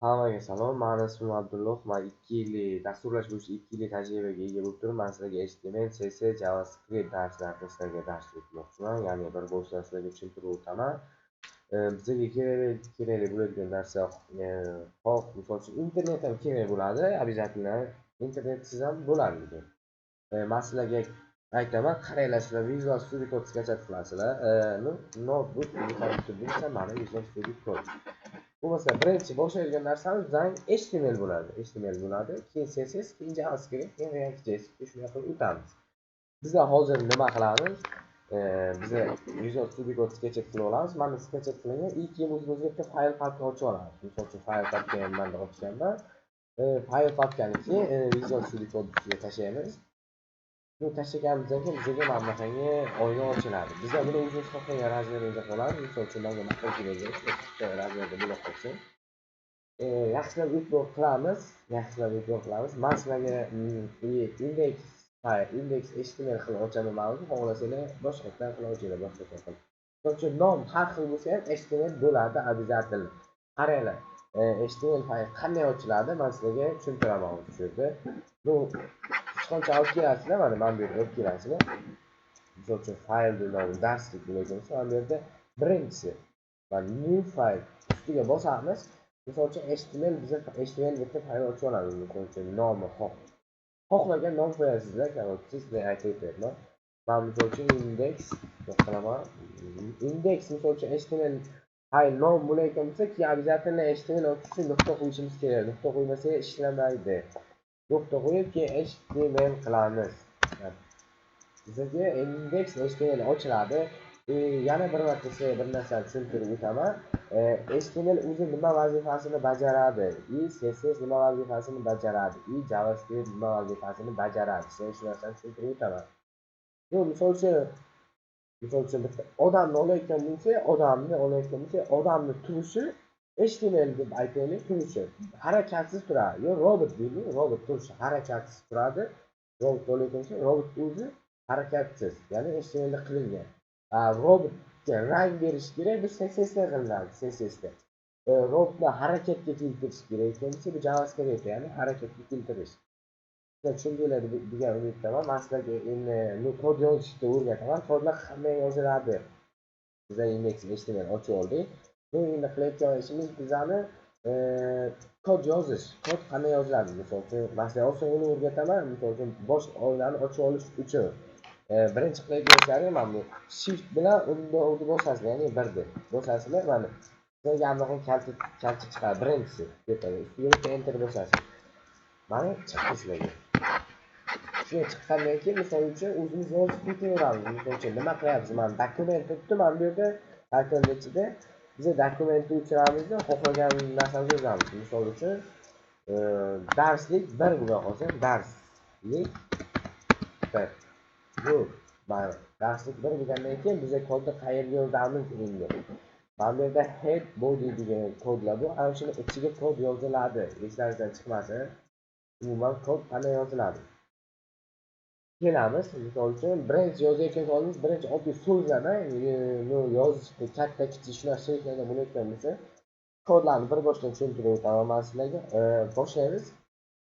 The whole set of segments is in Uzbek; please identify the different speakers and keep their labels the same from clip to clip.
Speaker 1: Hammaga salom, men ismim Abdulloh. Men 2 yillik dasturlash bo'yicha 2 yillik tajribaga ega bo'lib turibman. Men sizlarga HTML, CSS, JavaScript darslarida sizlarga dars o'tmoqchiman. Ya'ni bir bo'lsa sizlarga tushuntirib o'taman. Bizga kerakli bo'ladigan narsa xoh, misol uchun internet ham kerak bo'ladi, обязательно. Internetsiz ham bo'ladi. Men sizlarga aytaman, qaranglar, sizlar Visual Studio Code skачать qilasizlar. Notebook, kompyuter bo'lsa, mana Visual Studio Code. Bu mesela birinchi boshlaydigan narsamiz bizning HTML bo'ladi. HTML bo'ladi, keyin CSS, keyin JavaScript, keyin React.js shunday qilib o'tamiz. Bizlar hozir nima qilamiz? Biza Visual Studio Code sketch qilib olamiz. Mana sketch qilingan ilk o'zimizga bitta fayl papka ochib olamiz. Misol uchun fayl papkani mana ochganman. Fayl papkani keyin Visual Studio Code ichiga tashlaymiz. Bu tashlaganimizdan keyin bizga mana bunaqangi oyna ochiladi. Bizlar buni o'zimiz xohlagan razmerda qilamiz. Misol uchun menga maqol kerak bo'lsa, razmerda bo'la qolsin. Yaxshilab e'tibor qilamiz. Men sizlarga index HTML qilib ochaman mavzu, xohlasanglar boshqacha qilib ochinglar, boshqacha qilib. Misol uchun nom har xil bo'lsa ham HTML bo'ladi обязательно. Qaranglar, HTML fayl qanday ochiladi, men sizlarga tushuntiraman shu yerda. Bu hech qancha olib kelasizlar, mana men bu yerga olib kelasizlar. Misol uchun faylni nomi darslik bo'lgan bo'lsa, men bu yerda birinchisi mana new file ustiga bosamiz. Misol uchun HTML bitta fayl ochib olamiz. Misol uchun nomi xohlagan nom qo'yasizlar, sizga aytib o'tyapman. Men misol uchun index misol uchun HTML fayl nom bo'layotgan bo'lsa, keyin обязательно HTML ochish uchun nuqta qo'yishimiz kerak. Nuqta qo'ymasa ishlamaydi. Nuqta qo'yib keyin HTML qilamiz. Bizga index HTML ochiladi. Yana bir marta sizga bir narsani tushuntirib o'taman. HTML o'zi nima vazifasini bajaradi? CSS nima vazifasini bajaradi? JavaScript nima vazifasini bajaradi? Sizga shu narsani tushuntirib o'taman. Bu misol uchun bitta odamni olayotgan bo'lsa, odamni turishi HTML deb aytaylik, turishi harakatsiz turadi. Yo robot deylik, robot turishi harakatsiz turadi. Robot olayotgan bo'lsa, robot o'zi harakatsiz, ya'ni HTML da qilingan. Robotga rang berish kerak, bu CSS da qilinadi, CSS da. Robotni harakatga keltirish kerak ekan, bu JavaScript, ya'ni harakatga keltirish. Tushundinglar degan umiddaman. Men sizlarga endi kod yozishni o'rgataman. Kodlar qanday yoziladi? Bizlar index HTML ochib oldik. Bu endi qilayotgan ishimiz bizani kod yozish. Kod qanday yoziladi? Misol uchun men sizlarga osongini o'rgataman. Misol uchun bosh oynani ochib olish uchun birinchi qilayotgan ishlarim mana bu shift bilan uni bosasizlar, ya'ni birni bosasizlar. Mana sizlarga aniq kalta chiqadi birinchisi. Ustiga enter bosasiz. Mana chiqdi sizlarga. Shunga chiqqandan keyin misol uchun o'zimiz yozib ketaveramiz. Misol uchun nima qilyapmiz? Mana dokument debdi, mana bu yerda dokument ichida biz dokumentni o'chiramizda xohlagan narsani yozamiz. Misol uchun darslik 1 bo'lgan qolsa, darslik 1. Bu mana darslik 1 bo'lgandan keyin biz kodni qayerga yozamiz endi. Mana bu yerda head body degan kodlar bor. Ana shuni ichiga kod yoziladi. Eslaringizdan chiqmasin. Umuman kod qanday yoziladi? Kelamiz. Misol uchun birinchi yozayotgan kodimiz birinchi oddiy so'zlarni yozishni katta kichik shunaqa shekillarda bo'layotgan bo'lsa, kodlarni bir boshdan tushuntirib o'taman men sizlarga. Boshlaymiz.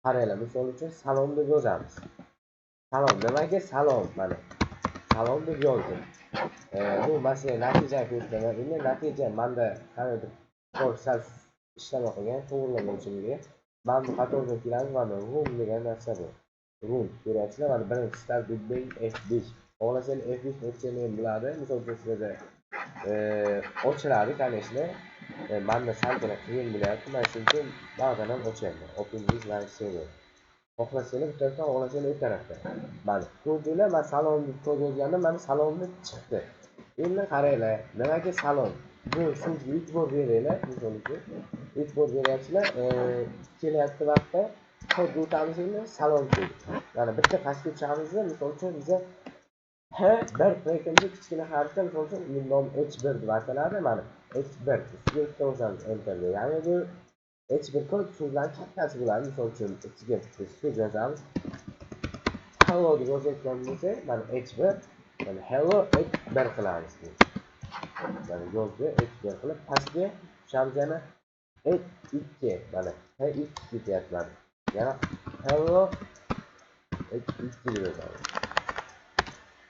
Speaker 1: Qaranglar, misol uchun salom deb yozamiz. Salom nimaga? Salom, mana salom deb yozdim. Bu masala natija ko'rsataman. Endi natija menda qanday kod sal ishlamay qolgan, to'g'rilab olishim kerak. Men bu xatoga kelamiz, mana room degan narsa bor. Room ko'ryapsizlar, mana birinchi start big F5. Xohlasangiz F5 HTML bo'ladi. Misol uchun sizlarda ochiladi, конечно. Menda salgina qiyin bo'lyapti. Men shuning uchun ba'zan ham ochaman. Open with live server. Xohlasanglar bu tarafdan, xohlasanglar u tarafdan. Mana ko'rdinglar, men salom deb kod yozgandim, mana salomni chiqdi. Endi qaranglar, nimaga salom? Bu so'zga e'tibor beringlar. Misol uchun e'tibor beryapsizlar. Kelyapti vaqtda kod o'tamiz endi salom deb. Mana bitta pastga tushamiz-da, misol uchun biz H1 qilayotganda kichkina harfda misol uchun nom H1 deb ataladi. Mana H1 ustiga bitta bosamiz enterga. Ya'ni bu H1 kod so'zlarning kattasi bo'ladi. Misol uchun ichiga bitta so'z yozamiz. Hello deb yozayotgan bo'lsa, mana H1, mana hello H1 qilamiz. Mana yozdi H1 qilib pastga tushamiz yana H2 mana H2 ketyapman. Yana hello H2 deb yozamiz.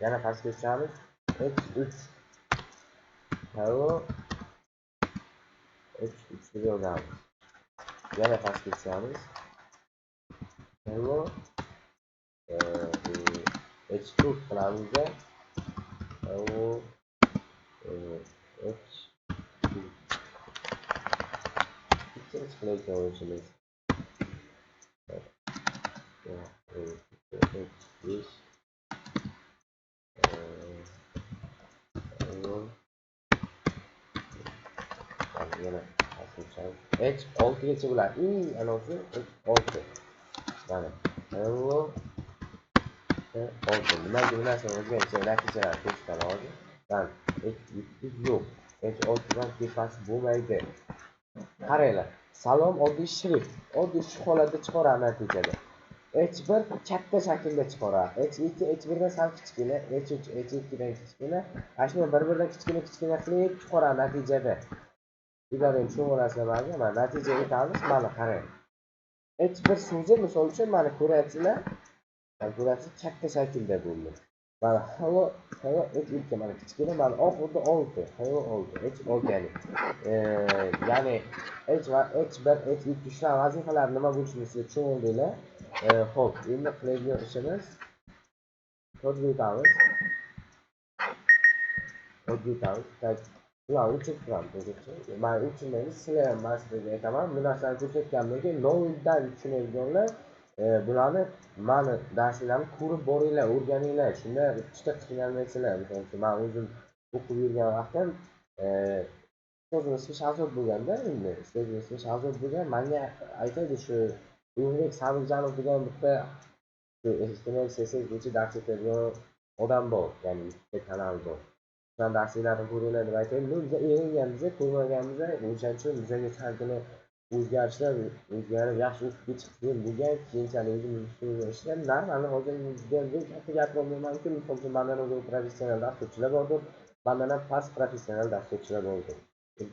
Speaker 1: Yana pastga tushamiz. H3 hello H3 deb yozamiz. Yana pastga tushamiz. Hello H2 qilamiz. Hello H2 ikkinchi qiladigan o'yinimiz. H5 yana H6 gacha bo'ladi. Anosi H6. Mana. Hello H6. Nimaga bu narsa o'zgarsa natijalar ko'rsatadi hozir. Mana H7 yo'q. H6 dan tepasi bo'lmaydi. Qaranglar. Salom oddiy shrift. Oddiy shu holatda chiqaradi natijada. H1 katta shaklda chiqaradi. H2 H1 dan sal kichkina, H3 H2 dan kichkina. Ashuni bir-biridan kichkina qilib chiqaradi natijada. Ular ham shu narsalarga mana natija aytamiz. Mana qarang. H1 so'zi misol uchun mana ko'rasizlar. Mana ko'rasiz katta shaklda bo'ldi. Mana hello H2 mana kichkina mana oxirida 6. Hello 6 H6 ya'ni H1 H2 shular vazifalar nima bo'lishini siz tushundinglar. Xo'p, endi qiladigan ishimiz kodga o'tamiz. Ular uchun turamiz. Men uchunmaymiz, sizlar ham sizlarga aytaman. Bu narsani ko'rsatganimdan keyin novidan tushunadiganlar bularni mani darslarni ko'rib boringlar, o'rganinglar. Shunda juda qiynalmaysizlar. Misol uchun men o'zim o'qib yurgan vaqtim o'zimizga shazod bo'lganda, endi o'zimizga shazod bo'lgan, menga aytadi shu Ulug'bek Sabirjanov degan bitta shu HTML CSS bo'yicha dars ketadigan odam bor, ya'ni bitta kanal bor. Shundan darslarni ko'ringlar deb aytaymi. Biz eringanmiz, ko'rmaganmiz, o'shaning uchun bizga salgina o'zgarishlar o'zgarib yaxshi o'qib chiqdim bo'lgan. Keyinchalik o'zimiz ustida ishlab, mana hozir juda katta gapirmaymanki, misol uchun mendan o'zga professional dasturchilar bordir, mendan ham past professional dasturchilar bordir.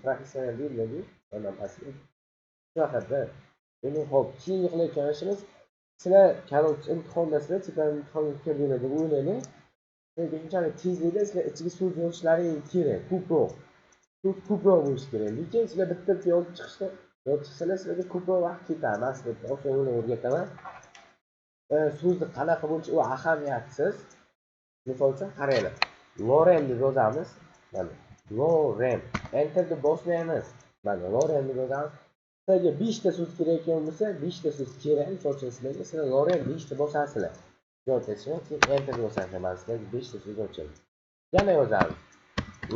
Speaker 1: Professional deyiladi, mendan past. Shunaqa. Endi hop, keyingi qilayotgan ishimiz sizlar kalonchi imtihondasizlar, tepan imtihonga kirdinglar deb o'ylaylik. Lekin shunchalik tezlikda sizlar ichiga so'z yozishlaring kerak, ko'proq bo'lishi kerak. Lekin sizlar bitta yozib chiqsalar sizlarga ko'proq vaqt ketadi. Men sizlarga oson o'rgataman. So'zni qanaqa bo'lishi u ahamiyatsiz. Misol uchun qaranglar. Lorem deb yozamiz. Mana Lorem. Enter deb bosmaymiz. Mana Lorem deb yozamiz. Sizlarga 5 ta so'z kerak ekan bo'lsa, 5 ta so'z kerak. Misol uchun sizlar Lorem 5 ta bosasizlar. Yozasizlar, keyin enter bosasizlar. Mana sizlarga 5 ta so'z ochamiz. Yana yozamiz.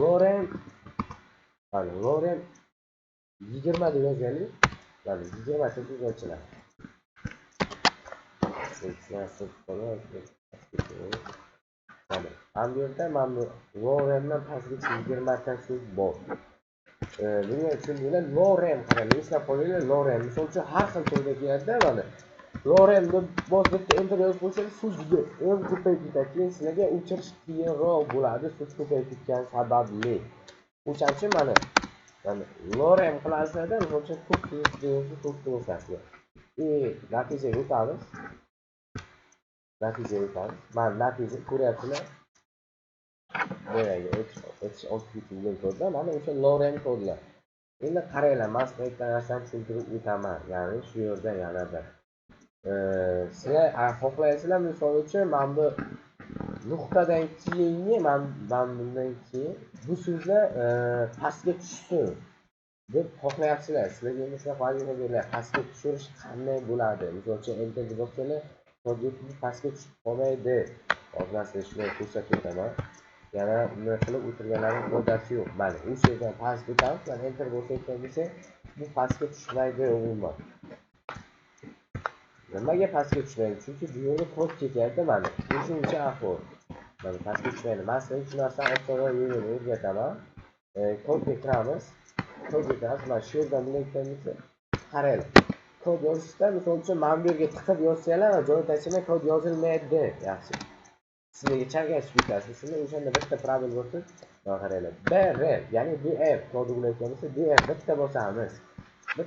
Speaker 1: Lorem 20 deb yozaylik. Mana 20 ta so'z ochiladi. Mana bu yerda mana Loremdan pastgacha 20 ta so'z bor. Bunga tushundinglar, Lorem qarang, eslab qolinglar, Lorem. Misol uchun har xil turda keladi mana. Lorem deb bosib enter yozib qo'ysangiz so'z juda ko'payib ketadi. Keyin sizlarga o'chirish qiyinroq bo'ladi, so'z ko'payib ketgan sababli. O'shaning uchun mana Lorem qilasizlar-da, misol uchun ko'p yozasizlar. Natijaga o'tamiz. Mana natija ko'ryapsizlar. Boyagi H6 kodlar, mana o'sha Lorem kodlar. Endi qaranglar, men sizlarga bitta narsani tushuntirib o'taman. Ya'ni shu yerda yanada sizlar xohlaysizlar, misol uchun men bu nuqtadan keyingi men bundan keyin bu so'zlar pastga tushsin deb xohlayapsizlar. Sizlarga endi shunaqa vazifa beriladi. Pastga tushirish qanday bo'ladi? Misol uchun enter deb bossangiz, kodni pastga tushib qolmaydi. Hozir sizlarga shuni ko'rsatib o'taman. Yana buni qilib o'tirganlarning foydasi yo'q. Mana o'sha yerdan pastga o'tamiz, mana enter bosayotgan bo'lsa, bu pastga tushmaydi umuman. Nimaga pastga tushmaydi? Chunki bu yerda kod ketyapti mana. O'sha ahvol. Mana pastga tushmaydi. Men sizlarga shu narsani osonroq yo'lini o'rgataman. Kodga kiramiz. Mana shu yerdan bo'layotganimiz qaranglar. Kod yozishda misol uchun men bu yerga tiqib yozsanglar, joy tashimay kod yozilmaydi. Yaxshi. Sizlarga chalg'ashib ketasiz. Sizlar o'shanda bitta probel bo'lsa, mana qaranglar. BR, ya'ni BR kodi bo'layotgan bo'lsa, BR bitta bosamiz.